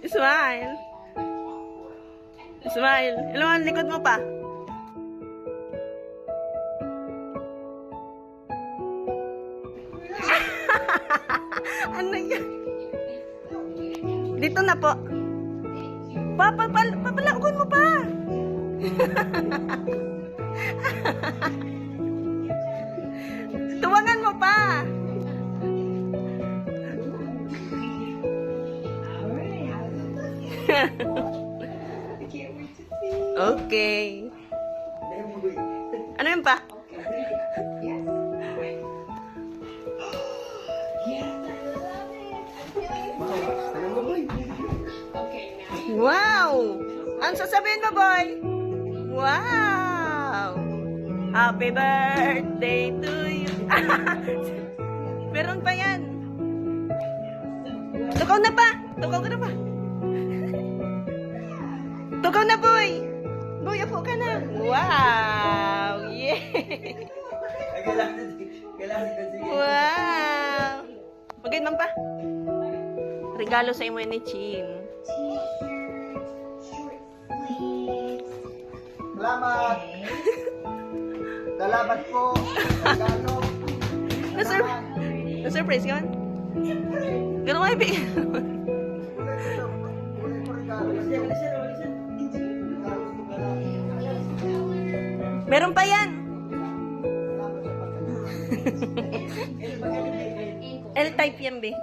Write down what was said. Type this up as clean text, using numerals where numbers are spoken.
Smile. Smile. Ilan, likod mo pa. Ano yan? Dito na po. Papalaukon mo pa. Tuwangan mo pa. Okay. Ano yun pa? Wow! Ang sasabihin mo, boy? Wow! Happy birthday to you. Meron pa yan. Tukaw na pa. Tukaw ka na pa. Tukaw na, boy. Boy, upo ka na. Wow! Yeah! Wow! Magandang pa. Regalo sa imo ni Chin. Salamat! Salamat po! Regalo! Na-surprise ka man? Ganun kayo bigyan. Meron pa yan. L-type yan, be.